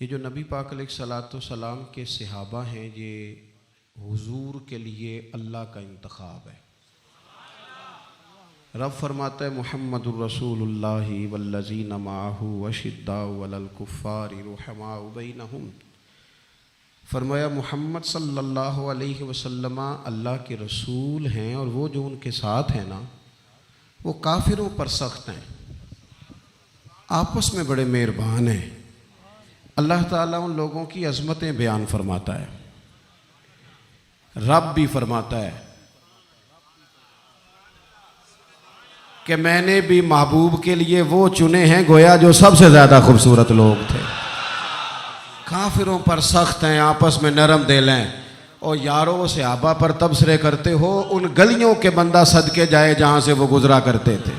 یہ جو نبی پاک علیہ الصلوۃ والسلام کے صحابہ ہیں، یہ حضور کے لیے اللہ کا انتخاب ہے۔ رب فرماتا ہے محمد الرسول اللہ والذین معہ اشداء علی الکفار رحماء بینہم، فرمایا محمد صلی اللہ علیہ وسلم اللہ کے رسول ہیں، اور وہ جو ان کے ساتھ ہیں نا وہ کافروں پر سخت ہیں، آپس میں بڑے مہربان ہیں۔ اللہ تعالیٰ ان لوگوں کی عظمتیں بیان فرماتا ہے۔ رب بھی فرماتا ہے کہ میں نے بھی محبوب کے لیے وہ چنے ہیں گویا جو سب سے زیادہ خوبصورت لوگ تھے۔ کافروں پر سخت ہیں، آپس میں نرم دل ہیں، اور یارو صحابہ پر تبصرے کرتے ہو، ان گلیوں کے بندہ صدقے جائے جہاں سے وہ گزرا کرتے تھے،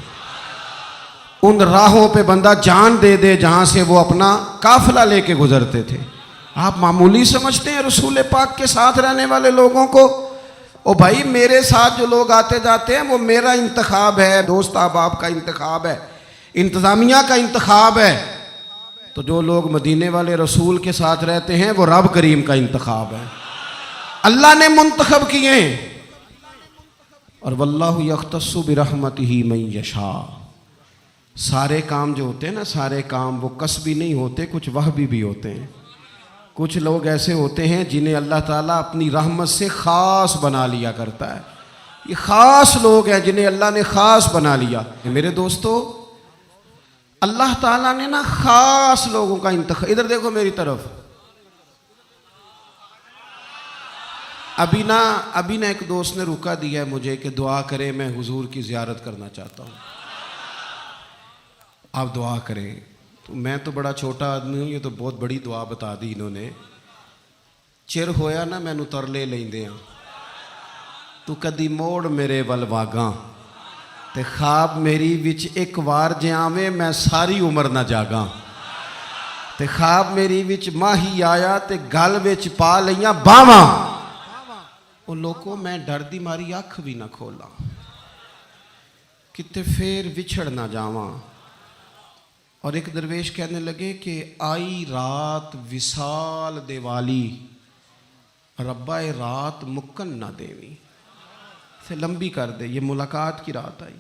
ان راہوں پہ بندہ جان دے دے جہاں سے وہ اپنا قافلہ لے کے گزرتے تھے۔ آپ معمولی سمجھتے ہیں رسول پاک کے ساتھ رہنے والے لوگوں کو؟ او بھائی، میرے ساتھ جو لوگ آتے جاتے ہیں وہ میرا انتخاب ہے، دوست احباب کا انتخاب ہے، انتظامیہ کا انتخاب ہے۔ تو جو لوگ مدینے والے رسول کے ساتھ رہتے ہیں وہ رب کریم کا انتخاب ہے، اللہ نے منتخب کیے ہیں۔ اور واللہ یختص برحمتہ من یشاء، سارے کام جو ہوتے ہیں نا، سارے کام وہ کسبی نہیں ہوتے، کچھ وہبی بھی ہوتے ہیں۔ کچھ لوگ ایسے ہوتے ہیں جنہیں اللہ تعالیٰ اپنی رحمت سے خاص بنا لیا کرتا ہے۔ یہ خاص لوگ ہیں جنہیں اللہ نے خاص بنا لیا۔ میرے دوستو، اللہ تعالیٰ نے نا خاص لوگوں کا انتخاب، ادھر دیکھو میری طرف، ابھی نا ایک دوست نے روکا دیا ہے مجھے کہ دعا کرے، میں حضور کی زیارت کرنا چاہتا ہوں، آپ دعا کریں۔ تو میں تو بڑا چھوٹا آدمی ہوں، یہ تو بہت بڑی دعا بتا دی انہوں نے۔ چر ہویا نا مینوں ترلے لیندے ہاں، تو کدی موڑ میرے ول واگاں، تے خواب میری وچ ایک وار جے آویں میں ساری عمر نہ جاگاں، تے خواب میری وچ ماہی آیا تے گل وچ پا لیاں باواں، او لوکو میں ڈر دی ماری اکھ بھی نہ کھولاں، کتے پھر وچھڑ نہ جاواں۔ اور ایک درویش کہنے لگے کہ آئی رات وصال دے والی، ربا رات مکن نہ دیویں، سے لمبی کر دے، یہ ملاقات کی رات آئی۔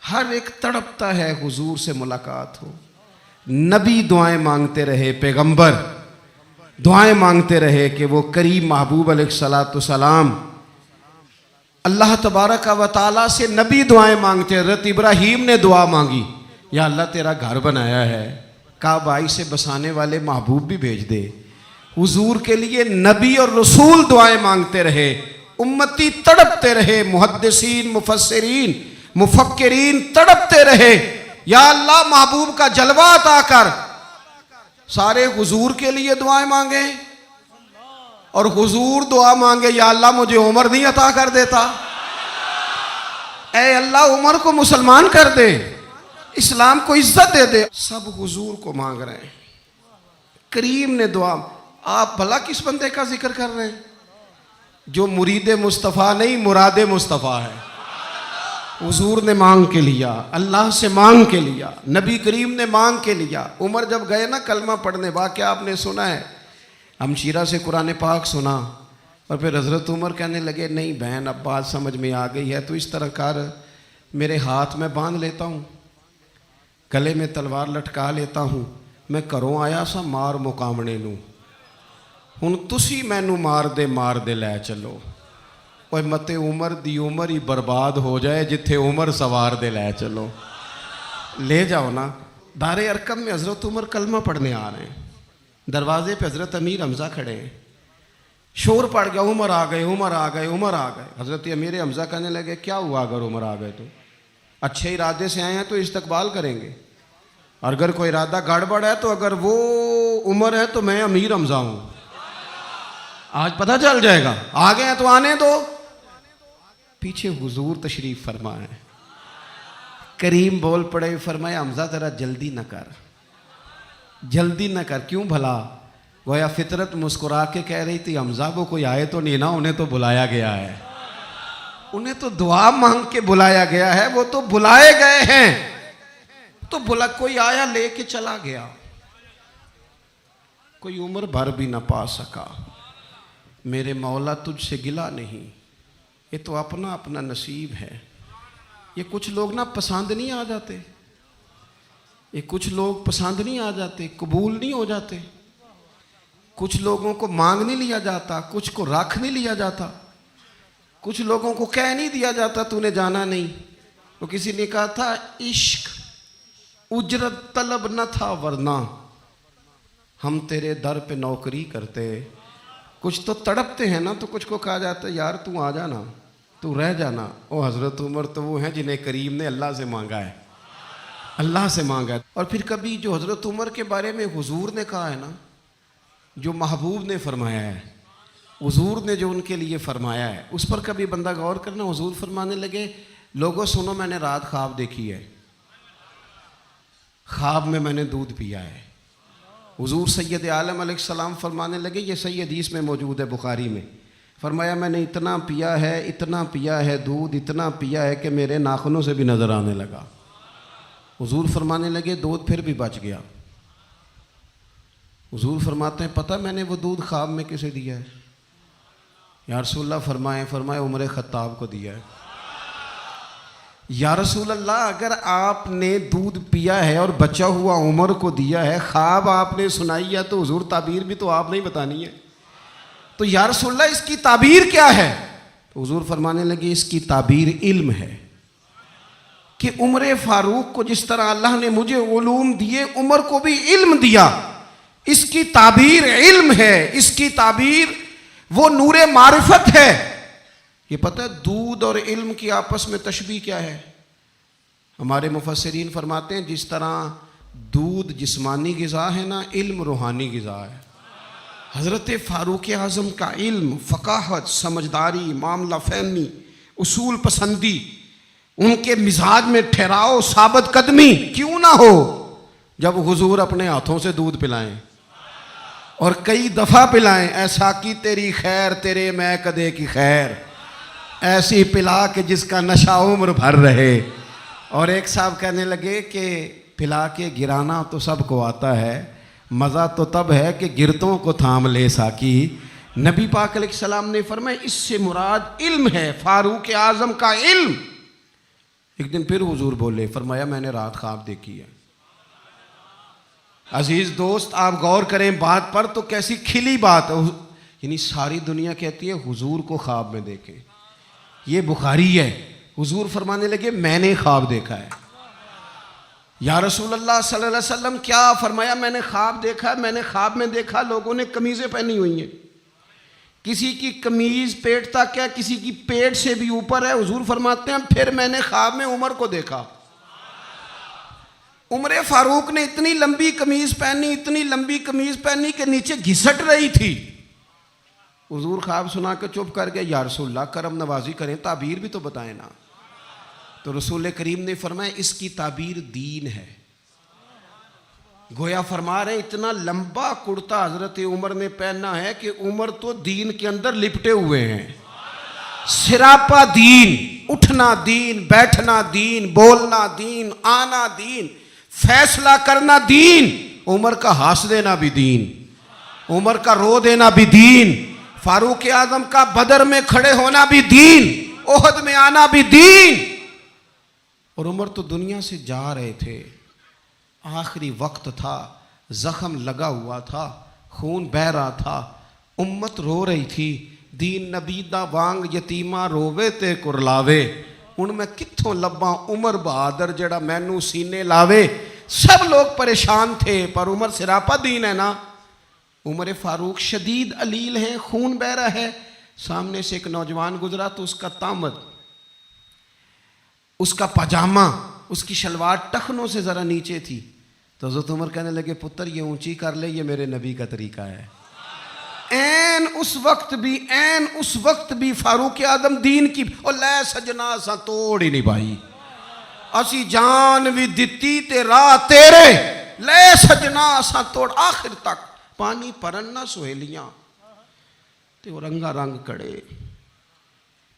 ہر ایک تڑپتا ہے حضور سے ملاقات ہو۔ نبی دعائیں مانگتے رہے، پیغمبر دعائیں مانگتے رہے کہ وہ کریم محبوب علیہ الصلوۃ والسلام اللہ تبارک و تعالیٰ سے نبی دعائیں مانگتے۔ حضرت ابراہیم نے دعا مانگی، یا اللہ تیرا گھر بنایا ہے، کعبہ سے بسانے والے محبوب بھی بھیج دے۔ حضور کے لیے نبی اور رسول دعائیں مانگتے رہے، امتی تڑپتے رہے، محدثین، مفسرین، مفکرین تڑپتے رہے، یا اللہ محبوب کا جلوہ عطا کر۔ سارے حضور کے لیے دعائیں مانگے، اور حضور دعا مانگے یا اللہ مجھے عمر نہیں عطا کر دیتا، اے اللہ عمر کو مسلمان کر دے، اسلام کو عزت دے دے۔ سب حضور کو مانگ رہے ہیں۔ کریم نے دعا، آپ بھلا کس بندے کا ذکر کر رہے ہیں جو مرید مصطفیٰ نہیں مراد مصطفیٰ ہے؟ حضور نے مانگ کے لیا، اللہ سے مانگ کے لیا، نبی کریم نے مانگ کے لیا۔ عمر جب گئے نا کلمہ پڑھنے، واقعہ آپ نے سنا ہے، ہمشیرہ سے قرآن پاک سنا، اور پھر حضرت عمر کہنے لگے نہیں بہن اب بات سمجھ میں آ گئی ہے، تو اس طرح کر، میرے ہاتھ میں باندھ لیتا ہوں، گلے میں تلوار لٹکا لیتا ہوں، میں گھروں آیا سا مار مقامنے نوں، ہن تسی مینوں مار دے لے چلو۔ اوے متے عمر دی عمر ہی برباد ہو جائے جتھے عمر سوار دے لے چلو، لے جاؤ نا۔ دار ارقم میں حضرت عمر کلمہ پڑھنے آ رہے ہیں، دروازے پہ حضرت امیر حمزہ کھڑے ہیں، شور پڑ گیا، عمر آ گئے، عمر آ گئے، عمر آ گئے۔ حضرت امیر حمزہ کہنے لگے کیا ہوا اگر عمر آ گئے تو؟ اچھے ارادے سے آئے ہیں تو استقبال کریں گے، اور اگر کوئی ارادہ گڑبڑ ہے تو اگر وہ عمر ہے تو میں امیر حمزہ ہوں، آج پتہ چل جائے گا، آ گئے ہیں تو آنے دو۔ پیچھے حضور تشریف فرمائے، کریم بول پڑے، فرمایا حمزہ ذرا جلدی نہ کر، جلدی نہ کر۔ کیوں بھلا؟ گویا فطرت مسکرا کے کہہ رہی تھی حمزہ وہ کوئی آئے تو نہیں نا، انہیں تو بلایا گیا ہے، انہیں تو دعا مانگ کے بلایا گیا ہے، وہ تو بلائے گئے ہیں، تو کوئی آیا لے کے چلا گیا، کوئی عمر بھر بھی نہ پا سکا، میرے مولا تجھ سے گلا نہیں، یہ تو اپنا اپنا نصیب ہے۔ یہ کچھ لوگ نا پسند نہیں آ جاتے، یہ کچھ لوگ پسند نہیں آ جاتے، قبول نہیں ہو جاتے، کچھ لوگوں کو مانگ نہیں لیا جاتا، کچھ کو رکھ نہیں لیا جاتا، کچھ لوگوں کو کہہ نہیں دیا جاتا تو نے جانا نہیں۔ تو کسی نے کہا تھا عشق اجرت طلب نہ تھا ورنہ ہم تیرے در پہ نوکری کرتے۔ کچھ تو تڑپتے ہیں نا، تو کچھ کو کہا جاتا ہے یار تو آ جانا، تو رہ جانا۔ او حضرت عمر تو وہ ہیں جنہیں کریم نے اللہ سے مانگا ہے، اللہ سے مانگا ہے۔ اور پھر کبھی جو حضرت عمر کے بارے میں حضور نے کہا ہے نا، جو محبوب نے فرمایا ہے، حضور نے جو ان کے لیے فرمایا ہے، اس پر کبھی بندہ غور کرنا۔ حضور فرمانے لگے لوگوں سنو، میں نے رات خواب دیکھی ہے، خواب میں نے دودھ پیا ہے۔ حضور سید عالم علیہ السلام فرمانے لگے، یہ صحیح حدیث میں موجود ہے بخاری میں، فرمایا میں نے اتنا پیا ہے دودھ، اتنا پیا ہے کہ میرے ناخنوں سے بھی نظر آنے لگا۔ حضور فرمانے لگے دودھ پھر بھی بچ گیا۔ حضور فرماتے ہیں پتہ میں نے وہ دودھ خواب میں کسے دیا ہے؟ یا رسول اللہ فرمائے عمر خطاب کو دیا ہے۔ یا رسول اللہ اگر آپ نے دودھ پیا ہے اور بچا ہوا عمر کو دیا ہے، خواب آپ نے سنائی ہے، تو حضور تعبیر بھی تو آپ نہیں بتانی ہے، تو یا رسول اللہ اس کی تعبیر کیا ہے؟ تو حضور فرمانے لگے اس کی تعبیر علم ہے، کہ عمر فاروق کو جس طرح اللہ نے مجھے علوم دیے، عمر کو بھی علم دیا، اس کی تعبیر علم ہے، اس کی تعبیر وہ نور معرفت ہے۔ یہ پتہ ہے دودھ اور علم کی آپس میں تشبیہ کیا ہے؟ ہمارے مفسرین فرماتے ہیں جس طرح دودھ جسمانی غذا ہے نا، علم روحانی غذا ہے۔ حضرت فاروق اعظم کا علم، فقاہت، سمجھداری، معاملہ فہمی، اصول پسندی، ان کے مزاج میں ٹھہراؤ، ثابت قدمی کیوں نہ ہو جب حضور اپنے ہاتھوں سے دودھ پلائیں اور کئی دفعہ پلائیں۔ ایسا کی تیری خیر تیرے میں کدے کی خیر، ایسی پلا کہ جس کا نشہ عمر بھر رہے۔ اور ایک صاحب کہنے لگے کہ پلا کے گرانا تو سب کو آتا ہے، مزہ تو تب ہے کہ گرتوں کو تھام لے ساکی۔ نبی پاک علیہ السلام نے فرمایا اس سے مراد علم ہے، فاروق اعظم کا علم۔ ایک دن پھر حضور بولے، فرمایا میں نے رات خواب دیکھی ہے۔ عزیز دوست آپ غور کریں بات پر، تو کیسی کھلی بات ہے، یعنی ساری دنیا کہتی ہے حضور کو خواب میں دیکھیں، یہ بخاری ہے۔ حضور فرمانے لگے میں نے خواب دیکھا ہے۔ یا رسول اللہ صلی اللہ علیہ وسلم کیا؟ فرمایا میں نے خواب دیکھا، میں نے خواب میں دیکھا لوگوں نے قمیضیں پہنی ہوئی ہیں، کسی کی قمیض پیٹ تک ہے، کسی کی پیٹ سے بھی اوپر ہے۔ حضور فرماتے ہیں پھر میں نے خواب میں عمر کو دیکھا، عمر فاروق نے اتنی لمبی قمیض پہنی، اتنی لمبی قمیض پہنی کہ نیچے گھسٹ رہی تھی۔ حضور خواب سنا کے چپ کر گئے، یا رسول اللہ کرم نوازی کریں، تعبیر بھی تو بتائیں نا۔ تو رسول کریم نے فرمایا اس کی تعبیر دین ہے۔ گویا فرما رہے اتنا لمبا کرتا حضرت عمر نے پہنا ہے کہ عمر تو دین کے اندر لپٹے ہوئے ہیں، سراپا دین، اٹھنا دین، بیٹھنا دین، بولنا دین، آنا دین، فیصلہ کرنا دین۔ عمر کا ہنس دینا بھی دین، عمر کا رو دینا بھی دین، فاروق اعظم کا بدر میں کھڑے ہونا بھی دین، احد میں آنا بھی دین۔ اور عمر تو دنیا سے جا رہے تھے، آخری وقت تھا، زخم لگا ہوا تھا، خون بہہ رہا تھا، امت رو رہی تھی۔ دین نبی دا وانگ یتیمہ رووے تے کرلاوے، ان میں کتھوں لباں عمر بہادر جڑا مینوں سینے لاوے۔ سب لوگ پریشان تھے، پر عمر سراپا دین ہے نا۔ عمر فاروق شدید علیل ہیں، خون بہہ رہا ہے، سامنے سے ایک نوجوان گزرا تو اس کا تامد، اس کا پاجامہ، اس کی شلوار ٹخنوں سے ذرا نیچے تھی، تو حضرت عمر کہنے لگے پتر یہ اونچی کر لے، یہ میرے نبی کا طریقہ ہے۔ این اس وقت بھی فاروق اعظم دین کی او لے سجنا سا توڑ ہی نہیں بھائی، اسی جان بھی دتی تے راہ تیرے، لے سجنا سا توڑ، آخر تک پانی پرن نہ سہیلیاں تے وہ رنگا رنگ کڑے،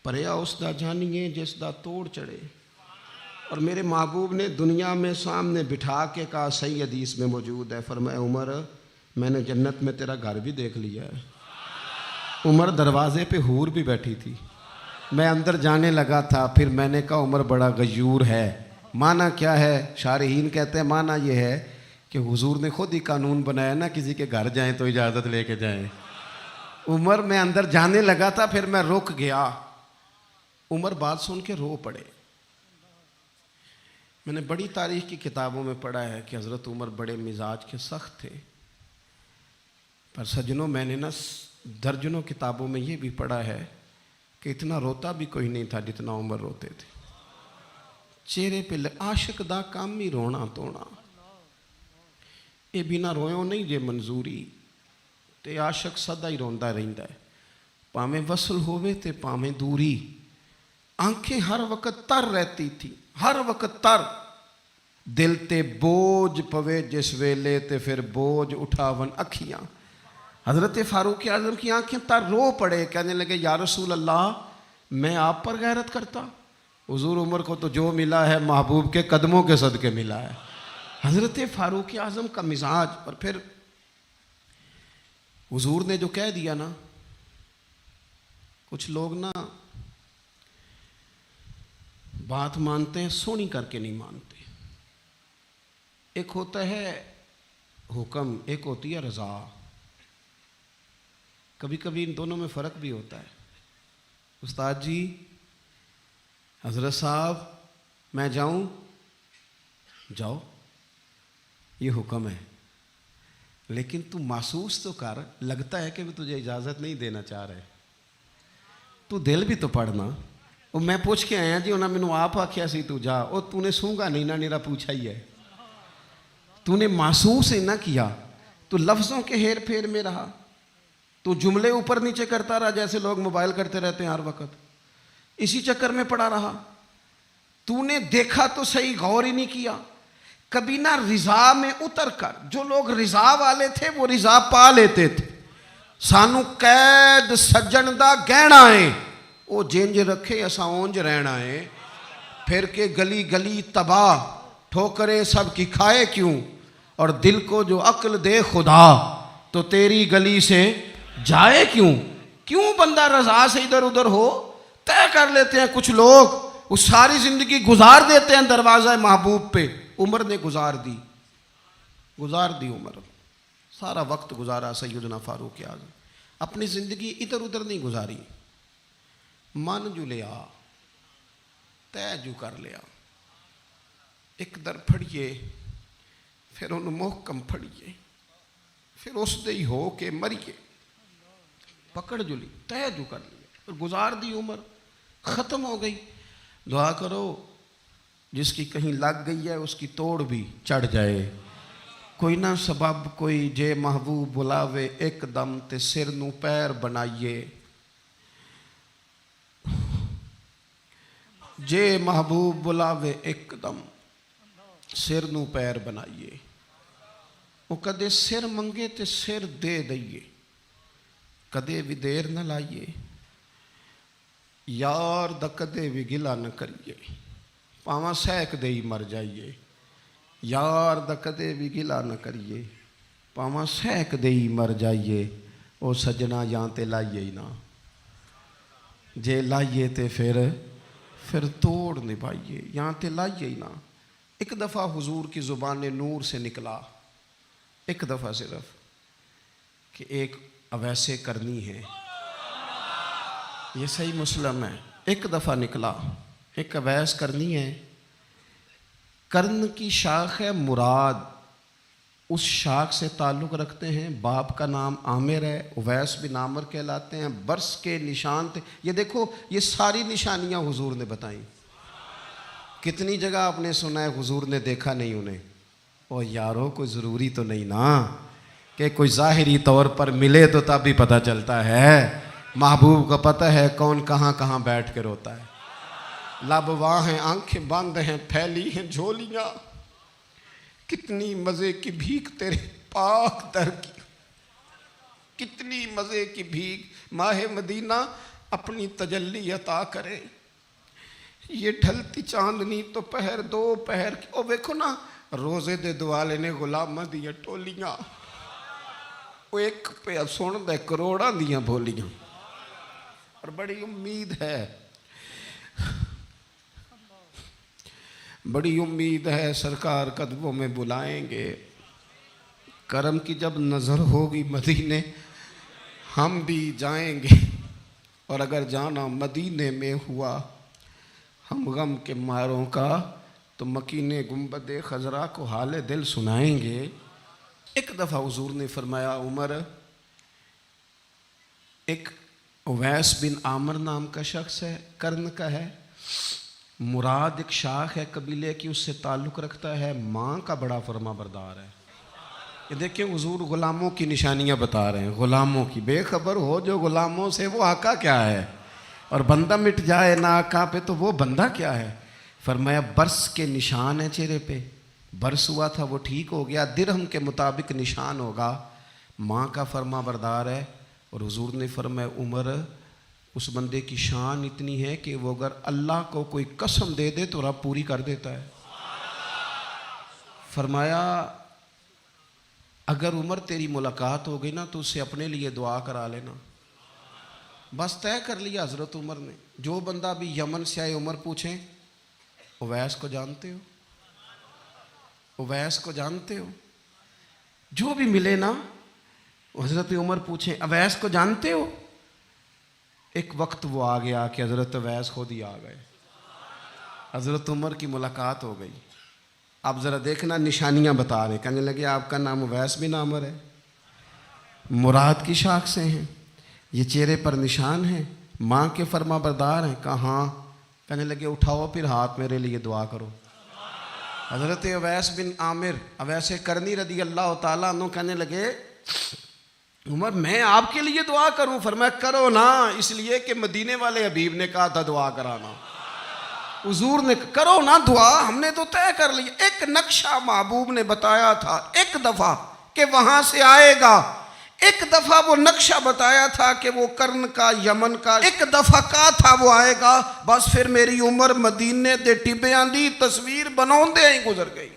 پریا اس دا جانیے جس دا توڑ چڑھے۔ اور میرے محبوب نے دنیا میں سامنے بٹھا کے کہا، صحیح حدیث میں موجود ہے، فرمایا عمر میں نے جنت میں تیرا گھر بھی دیکھ لیا ہے. عمر دروازے پہ حور بھی بیٹھی تھی. میں اندر جانے لگا تھا, پھر میں نے کہا عمر بڑا غیور ہے. معنی کیا ہے؟ شارحین کہتے ہیں معنی یہ ہے کہ حضور نے خود ہی قانون بنایا نا, کسی کے گھر جائیں تو اجازت لے کے جائیں. عمر میں اندر جانے لگا تھا, پھر میں رک گیا. عمر بات سن کے رو پڑے. میں نے بڑی تاریخ کی کتابوں میں پڑھا ہے کہ حضرت عمر بڑے مزاج کے سخت تھے, پر سجنوں میں نے نا درجنوں کتابوں میں یہ بھی پڑھا ہے کہ اتنا روتا بھی کوئی نہیں تھا جتنا عمر روتے تھے. چہرے پہ عاشق دا کام ہی رونا تونا, یہ بنا رویوں نہیں جے منظوری, تے عاشق سدا ہی روندا رہندا ہے, پاویں وصل ہووے تے پاویں دوری. آنکھیں ہر وقت تر رہتی تھی, ہر وقت تر. دل تے بوجھ پوے جس ویلے تے پھر بوجھ اٹھاون اکھیاں. حضرت فاروق اعظم کی آنکھیں تر رو پڑے, کہنے لگے یا رسول اللہ میں آپ پر غیرت کرتا. حضور عمر کو تو جو ملا ہے محبوب کے قدموں کے صدقے ملا ہے. حضرت فاروق اعظم کا مزاج. اور پھر حضور نے جو کہہ دیا نا, کچھ لوگ نا بات مانتے ہیں سونی کر کے نہیں مانتے. ایک ہوتا ہے حکم, ایک ہوتی ہے رضا. کبھی کبھی ان دونوں میں فرق بھی ہوتا ہے. استاد جی, حضرت صاحب میں جاؤں, جاؤ یہ حکم ہے, لیکن تو محسوس تو کر, لگتا ہے کہ وہ تجھے اجازت نہیں دینا چاہ رہے. تو دل بھی تو پڑھنا. وہ میں پوچھ کے آیا جی, انہوں نے مینوں آپ آکھیا سی تو جا, اور تو نے سونگا نہیں نا, نیرا پوچھا ہی ہے. تو نے محسوس ہی نہ کیا, تو لفظوں کے ہیر پھیر میں رہا, تو جملے اوپر نیچے کرتا رہا جیسے لوگ موبائل کرتے رہتے ہیں ہر وقت, اسی چکر میں پڑا رہا. تو نے دیکھا تو صحیح, غور ہی نہیں کیا. کبھی نہ رضا میں اتر کر, جو لوگ رضا والے تھے وہ رضا پا لیتے تھے. سانو قید سجن دا گہنا ہے, وہ جنج رکھے اساں اونج رہنا ہے. پھر کے گلی گلی تباہ, ٹھوکریں سب کی کھائے کیوں, اور دل کو جو عقل دے خدا تو تیری گلی سے جائے کیوں. کیوں بندہ رضا سے ادھر ادھر ہو, طے کر لیتے ہیں کچھ لوگ, وہ ساری زندگی گزار دیتے ہیں دروازہ محبوب پہ. عمر نے گزار دی عمر, سارا وقت گزارا سیدنا فاروق اعظم. اپنی زندگی ادھر ادھر نہیں گزاری, من جو لیا, طے جو کر لیا. ایک در پھڑیے, پھر انہوں محکم پھڑیے, پھر اس دے ہی ہو کے مریے. پکڑ جو لی, طے جو کر لیا, پھر گزار دی عمر, ختم ہو گئی. دعا کرو جس کی کہیں لگ گئی ہے اس کی توڑ بھی چڑھ جائے. کوئی نہ سبب کوئی جے محبوب بلاوے ایک دم تے سر نو پیر بنائیے. جے محبوب بلاوے ایک دم سر نو پیر بنائیے. وہ کدے سر منگے تے سر دے دئیے, کدے بھی دیر نہ لائیے. یار دا کدے بھی گلا نہ کریے, پاواں سیک دے ہی مر جائیے. یار دا کدے بھی گلا نہ کریے, پاواں سیک دے ہی مر جائیے. او سجنا یہاں تے لائیے ہی نہ, جے لائیے تے پھر توڑ نبھائیے. یہاں تے لائیے ہی نہ. ایک دفعہ حضور کی زبان نور سے نکلا, ایک دفعہ صرف, کہ ایک اویسے کرنی ہے. یہ صحیح مسلم ہے. ایک دفعہ نکلا, ایک اویس کرنی ہے. کرن کی شاخ ہے مراد, اس شاخ سے تعلق رکھتے ہیں. باپ کا نام عامر ہے, اویس بن عامر کہلاتے ہیں. برس کے نشان تھے. یہ دیکھو, یہ ساری نشانیاں حضور نے بتائیں. کتنی جگہ آپ نے سنا ہے حضور نے دیکھا نہیں انہیں. او یارو, کوئی ضروری تو نہیں نا کہ کوئی ظاہری طور پر ملے تو تب بھی پتہ چلتا ہے. محبوب کا پتہ ہے کون کہاں کہاں بیٹھ کے روتا ہے. لب واں ہیں, آنکھیں بند ہیں, پھیلی ہیں جھولیاں. کتنی مزے کی بھیک تیرے پاک در کی, کتنی مزے کی بھیک. ماہ مدینہ اپنی تجلی عطا کرے. یہ ڈھلتی چاندنی تو پہر دو پہر کی. او ویکھو نا, روزے دے دوالے نے غلامہ دیا ٹولیاں. وہ ایک پہ سن دے کروڑاں دیاں بولیاں، اور بڑی امید ہے، بڑی امید ہے سرکار قدموں میں بلائیں گے۔ کرم کی جب نظر ہوگی مدینے ہم بھی جائیں گے، اور اگر جانا مدینے میں ہوا ہم غم کے ماروں کا تو مکین گنبد خضرا کو حال دل سنائیں گے۔ ایک دفعہ حضور نے فرمایا عمر، ایک اویس بن عامر نام کا شخص ہے، کرن کا ہے، مراد ایک شاخ ہے قبیلے کی، اس سے تعلق رکھتا ہے، ماں کا بڑا فرما بردار ہے۔ یہ دیکھیں حضور غلاموں کی نشانیاں بتا رہے ہیں، غلاموں کی، بے خبر ہو جو غلاموں سے وہ آقا کیا ہے، اور بندہ مٹ جائے نہ آقا پہ تو وہ بندہ کیا ہے۔ فرمایا برس کے نشان ہیں چہرے پہ، برس ہوا تھا وہ ٹھیک ہو گیا، درہم کے مطابق نشان ہوگا، ماں کا فرما بردار ہے۔ اور حضور نے فرمایا عمر، اس بندے کی شان اتنی ہے کہ وہ اگر اللہ کو کوئی قسم دے دے تو رب پوری کر دیتا ہے۔ فرمایا اگر عمر تیری ملاقات ہو گئی نا تو اس سے اپنے لیے دعا کرا لینا۔ بس طے کر لیا حضرت عمر نے۔ جو بندہ بھی یمن سے آئے عمر پوچھیں اویس کو جانتے ہو، اویس کو جانتے ہو، جو بھی ملے نا حضرت عمر پوچھیں اویس کو جانتے ہو۔ ایک وقت وہ آ گیا کہ حضرت اویس خود ہی آ گئے، حضرت عمر کی ملاقات ہو گئی۔ اب ذرا دیکھنا نشانیاں بتا رہے، کہنے لگے آپ کا نام اویس بن عامر ہے، مراد کی شاخ سے ہیں، یہ چہرے پر نشان ہیں، ماں کے فرما بردار ہیں۔ کہا ہاں۔ کہنے لگے اٹھاؤ پھر ہاتھ میرے لیے دعا کرو۔ حضرت اویس بن عامر اویس کرنی رضی اللہ تعالیٰ عنہ کہنے لگے عمر میں آپ کے لیے دعا کروں؟ فرمایا کرو نا، اس لیے کہ مدینے والے حبیب نے کہا تھا دعا کرانا، حضور نے کرو نا دعا، ہم نے تو طے کر لی۔ ایک نقشہ محبوب نے بتایا تھا ایک دفعہ کہ وہاں سے آئے گا، ایک دفعہ وہ نقشہ بتایا تھا کہ وہ کرن کا یمن کا، ایک دفعہ کہا تھا وہ آئے گا، بس پھر میری عمر مدینے دے ٹبیاں دی تصویر بناؤندے ہی گزر گئی۔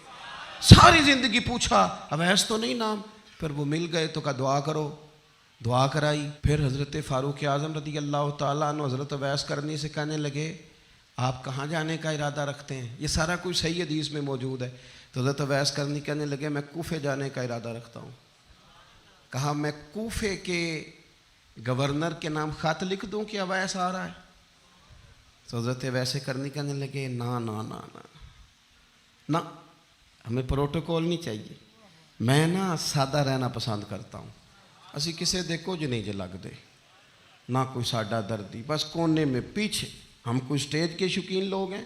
ساری زندگی پوچھا اویس تو نہیں نام، پھر وہ مل گئے تو کہا دعا کرو، دعا کرائی۔ پھر حضرت فاروق اعظم رضی اللہ تعالیٰ عنہ حضرت اویس کرنی سے کہنے لگے آپ کہاں جانے کا ارادہ رکھتے ہیں؟ یہ سارا کچھ صحیح حدیث میں موجود ہے۔ تو حضرت اویس کرنی کہنے لگے میں کوفے جانے کا ارادہ رکھتا ہوں۔ کہا میں کوفے کے گورنر کے نام خط لکھ دوں کہ اویس آ رہا ہے؟ تو حضرت اویس کرنی کہنے لگے نا نا نا نا نا، ہمیں پروٹوکول نہیں چاہیے، میں نا سادہ رہنا پسند کرتا ہوں، اسی کسے دے کچھ نہیں جے لگ دے، نہ کوئی ساڈا دردی، بس کونے میں پیچھے۔ ہم کوئی سٹیج کے شوقین لوگ ہیں،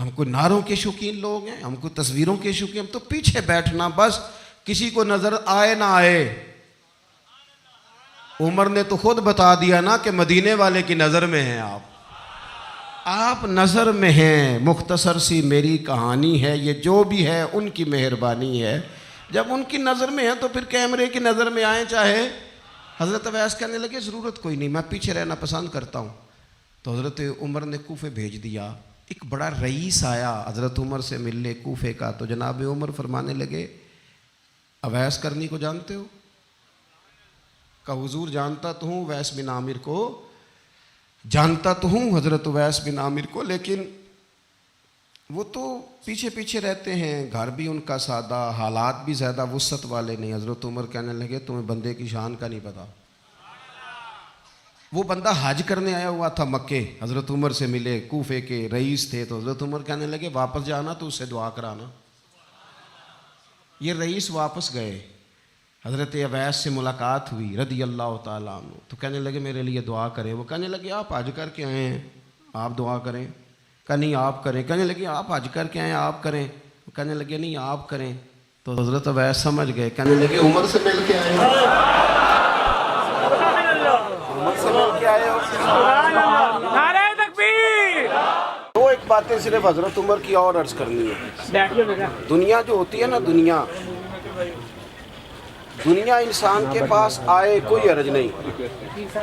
ہم کوئی نعروں کے شوقین لوگ ہیں، ہم کوئی تصویروں کے شوقین، ہم تو پیچھے بیٹھنا، بس کسی کو نظر آئے نہ آئے۔ عمر نے تو خود بتا دیا نا کہ مدینے والے کی نظر میں ہیں آپ نظر میں ہیں۔ مختصر سی میری کہانی ہے، یہ جو بھی ہے ان کی مہربانی ہے، جب ان کی نظر میں ہے تو پھر کیمرے کی نظر میں آئیں چاہے۔ حضرت اویس کہنے لگے ضرورت کوئی نہیں، میں پیچھے رہنا پسند کرتا ہوں۔ تو حضرت عمر نے کوفے بھیج دیا، ایک بڑا رئیس آیا حضرت عمر سے ملنے کوفے کا، تو جناب عمر فرمانے لگے اویس کرنی کو جانتے ہو؟ کہ حضور جانتا تو ہوں، اویس بن عامر کو جانتا تو ہوں، حضرت اویس بن عامر کو، لیکن وہ تو پیچھے پیچھے رہتے ہیں، گھر بھی ان کا سادہ، حالات بھی زیادہ وسعت والے نہیں۔ حضرت عمر کہنے لگے تمہیں بندے کی شان کا نہیں پتا۔ وہ بندہ حج کرنے آیا ہوا تھا مکے، حضرت عمر سے ملے، کوفے کے رئیس تھے، تو حضرت عمر کہنے لگے واپس جانا تو اس سے دعا کرانا۔ یہ رئیس واپس گئے، حضرت اویس سے ملاقات ہوئی رضی اللہ تعالیٰ عنہ، تو کہنے لگے میرے لیے دعا کریں۔ وہ کہنے لگے آپ حج کر کے آئے ہیں، آپ دعا کریں؟ کہ نہیں آپ کریں۔ کہنے لگے آپ حج کر کے آئے ہیں، آپ کریں؟ کہنے لگے نہیں آپ کریں۔ تو حضرت اویس سمجھ گئے، کہنے لگے عمر سے مل کے آئے ہیں، نعرہ تکبیر۔ دو ایک باتیں صرف حضرت عمر کی اور عرض کرنی ہے۔ دنیا جو ہوتی ہے نا، دنیا دنیا انسان کے پاس آئے کوئی حرج نہیں،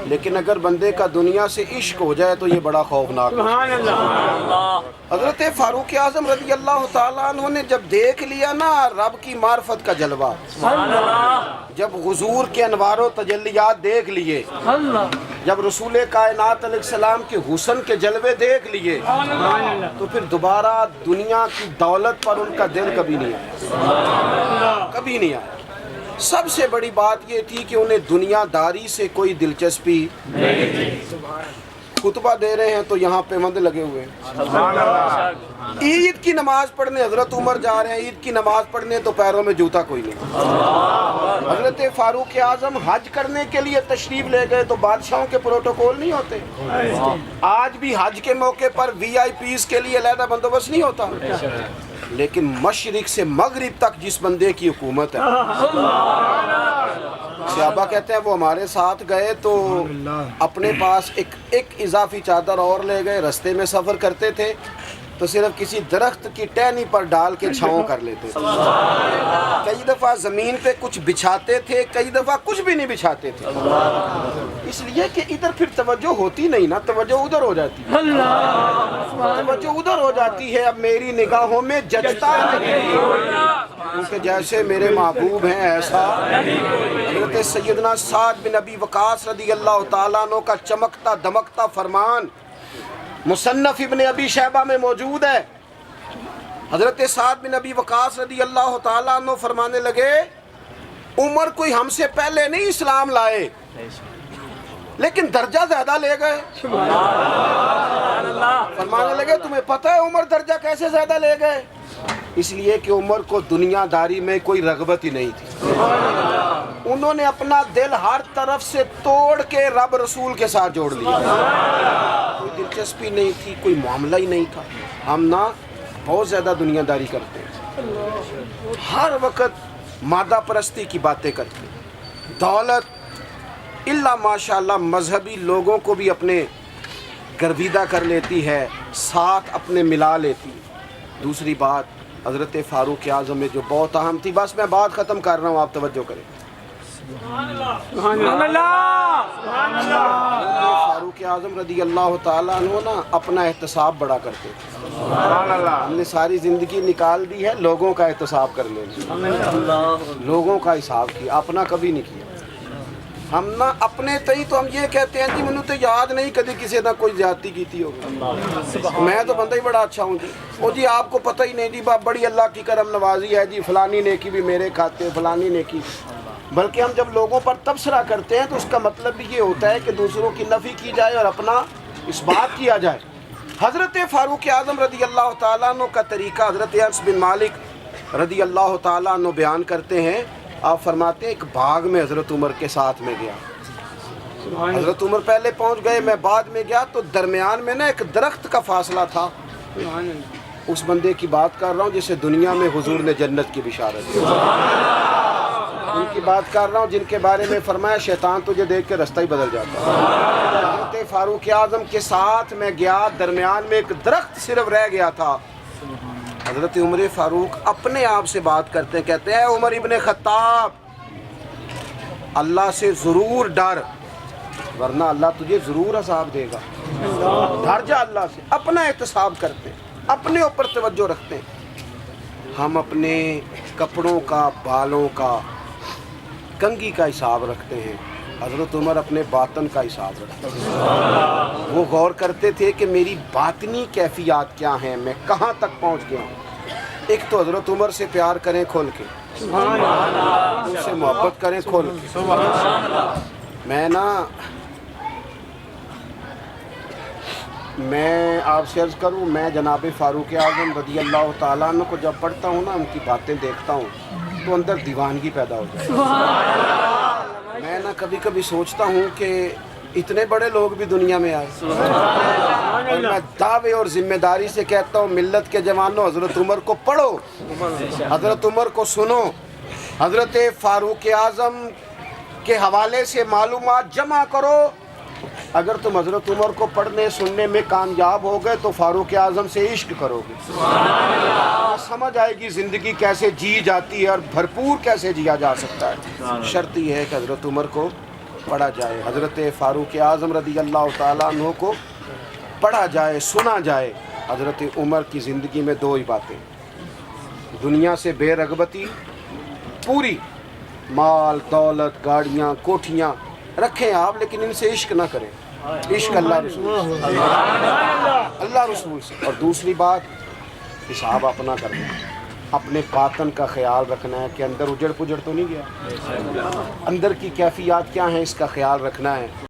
لیکن اگر بندے کا دنیا سے عشق ہو جائے تو یہ بڑا خوفناک ہے۔ سبحان اللہ، حضرت فاروق اعظم رضی اللہ تعالیٰ عنہ نے جب دیکھ لیا نا رب کی معرفت کا جلوہ، جب حضور کے انوار و تجلیات دیکھ لیے، جب رسول کائنات علیہ السلام کے حسن کے جلوے دیکھ لیے، تو پھر دوبارہ دنیا کی دولت پر ان کا دل کبھی نہیں آیا، کبھی نہیں آیا۔ سب سے بڑی بات یہ تھی کہ انہیں دنیا داری سے کوئی دلچسپی نہیں تھی۔ خطبہ دے رہے ہیں تو یہاں پہ مند لگے ہوئے ہیں، عید کی نماز پڑھنے حضرت عمر جا رہے ہیں، عید کی نماز پڑھنے تو پیروں میں جوتا کوئی نہیں۔ حضرت فاروق اعظم حج کرنے کے لیے تشریف لے گئے تو بادشاہوں کے پروٹوکول نہیں ہوتے، آج بھی حج کے موقع پر وی آئی پیز کے لیے علیحدہ بندوبست نہیں ہوتا، لیکن مشرق سے مغرب تک جس بندے کی حکومت ہے، صحابہ کہتے ہیں وہ ہمارے ساتھ گئے تو اپنے پاس ایک اضافی چادر اور لے گئے، رستے میں سفر کرتے تھے تو صرف کسی درخت کی ٹہنی پر ڈال کے چھاؤں کر لیتے تھے، کئی دفعہ زمین پہ کچھ بچھاتے تھے، کئی دفعہ کچھ بھی نہیں بچھاتے تھے، اس لیے کہ ادھر پھر توجہ ہوتی نہیں نا، توجہ ادھر ہو جاتی ہے، توجہ ادھر ہو جاتی ہے۔ اب میری نگاہوں میں جچتا نہیں کیونکہ جیسے میرے محبوب ہیں ایسا۔ حضرت سیدنا سعد بن ابی وقاص رضی اللہ تعالیٰ عنہ کا چمکتا دمکتا فرمان مصنف ابن ابی شیبہ میں موجود ہے۔ حضرت سعد بن ابی وقاص رضی اللہ تعالیٰ عنہ فرمانے لگے، عمر کوئی ہم سے پہلے نہیں اسلام لائے لیکن درجہ زیادہ لے گئے۔ فرمانے لگے تمہیں پتہ ہے عمر درجہ کیسے زیادہ لے گئے؟ اس لیے کہ عمر کو دنیا داری میں کوئی رغبت ہی نہیں تھی، انہوں نے اپنا دل ہر طرف سے توڑ کے رب رسول کے ساتھ جوڑ لیا، کوئی دلچسپی نہیں تھی، کوئی معاملہ ہی نہیں تھا۔ ہم نا بہت زیادہ دنیا داری کرتے ہیں، ہر وقت مادہ پرستی کی باتیں کرتے ہیں، دولت الا ماشاءاللہ مذہبی لوگوں کو بھی اپنے گرویدہ کر لیتی ہے، ساتھ اپنے ملا لیتی ہے۔ دوسری بات حضرت فاروق اعظم میں جو بہت اہم تھی، بس میں بات ختم کر رہا ہوں، آپ توجہ کریں۔ سبحان اللہ، سبحان اللہ۔ فاروق اعظم رضی اللہ تعالیٰ عنہ نا اپنا احتساب بڑا کرتے تھے، ہم نے ساری زندگی نکال دی ہے لوگوں کا احتساب کر لینا، لوگوں کا حساب کیا، اپنا کبھی نہیں کیا۔ ہم نا اپنے تئی تو ہم یہ کہتے ہیں جی منو تو یاد نہیں کدی کسی نہ کوئی زیادتی کیتی ہوگی، میں تو بندہ ہی بڑا اچھا ہوں جی، وہ جی آپ کو پتہ ہی نہیں جی بڑی اللہ کی کرم نوازی ہے جی، فلانی نیکی بھی میرے کھاتے، فلانی نیکی۔ بلکہ ہم جب لوگوں پر تبصرہ کرتے ہیں تو اس کا مطلب بھی یہ ہوتا ہے کہ دوسروں کی نفی کی جائے اور اپنا اس بات کیا جائے۔ حضرت فاروق اعظم رضی اللہ تعالیٰ عنہ کا طریقہ حضرت انس بن مالک رضی اللہ تعالیٰ عنہ بیان کرتے ہیں، آپ فرماتے ہیں ایک باغ میں حضرت عمر کے ساتھ میں گیا، حضرت عمر پہلے پہنچ گئے، میں بعد میں گیا، تو درمیان میں نا ایک درخت کا فاصلہ تھا، اس بندے کی بات کر رہا ہوں جسے دنیا میں حضور نے جنت کی بشارت دی، ان کی بات کر رہا ہوں جن کے بارے میں فرمایا شیطان تجھے دیکھ کے رستہ ہی بدل جاتا ہے۔ حضرت فاروق اعظم کے ساتھ میں گیا، درمیان میں ایک درخت صرف رہ گیا تھا، حضرت عمر فاروق اپنے آپ سے بات کرتے ہیں، کہتے ہیں عمر ابن خطاب اللہ سے ضرور ڈر ورنہ اللہ تجھے ضرور عذاب دے گا، ڈر جا اللہ سے۔ اپنا احتساب کرتے ہیں، اپنے اوپر توجہ رکھتے ہیں، ہم اپنے کپڑوں کا، بالوں کا، کنگھی کا حساب رکھتے ہیں، حضرت عمر اپنے باطن کا حساب رکھتے ہیں، وہ غور کرتے تھے کہ میری باطنی کیفیات کیا ہیں، میں کہاں تک پہنچ گیا ہوں۔ ایک تو حضرت عمر سے پیار کریں کھول کے، ان سے محبت کریں کھول کے۔ میں آپ سے عرض کروں، میں جناب فاروق اعظم رضی اللہ تعالیٰ عنہ کو جب پڑھتا ہوں نا، ان کی باتیں دیکھتا ہوں تو اندر دیوانگی پیدا ہو جاتی ہے۔ میں نا کبھی کبھی سوچتا ہوں کہ اتنے بڑے لوگ بھی دنیا میں آئے، اور میں دعوے اور ذمہ داری سے کہتا ہوں ملت کے جوانوں، حضرت عمر کو پڑھو، حضرت عمر کو سنو، حضرت فاروق اعظم کے حوالے سے معلومات جمع کرو، اگر تم حضرت عمر کو پڑھنے سننے میں کامیاب ہو گئے تو فاروق اعظم سے عشق کرو گے، سمجھ آئے گی زندگی کیسے جی جاتی ہے اور بھرپور کیسے جیا جا سکتا ہے۔ شرط یہ ہے کہ حضرت عمر کو پڑھا جائے، حضرت فاروق اعظم رضی اللہ تعالیٰ عنہ کو پڑھا جائے، سنا جائے۔ حضرت عمر کی زندگی میں دو ہی باتیں، دنیا سے بے رغبتی پوری، مال دولت گاڑیاں کوٹھیاں رکھیں آپ لیکن ان سے عشق نہ کریں، عشق اللہ رسول سے، اللہ رسول سے۔ اور دوسری بات، حساب اپنا کرنا ہے، اپنے باطن کا خیال رکھنا ہے کہ اندر اجڑ پجڑ تو نہیں گیا، اندر کی کیفیات کیا ہیں اس کا خیال رکھنا ہے۔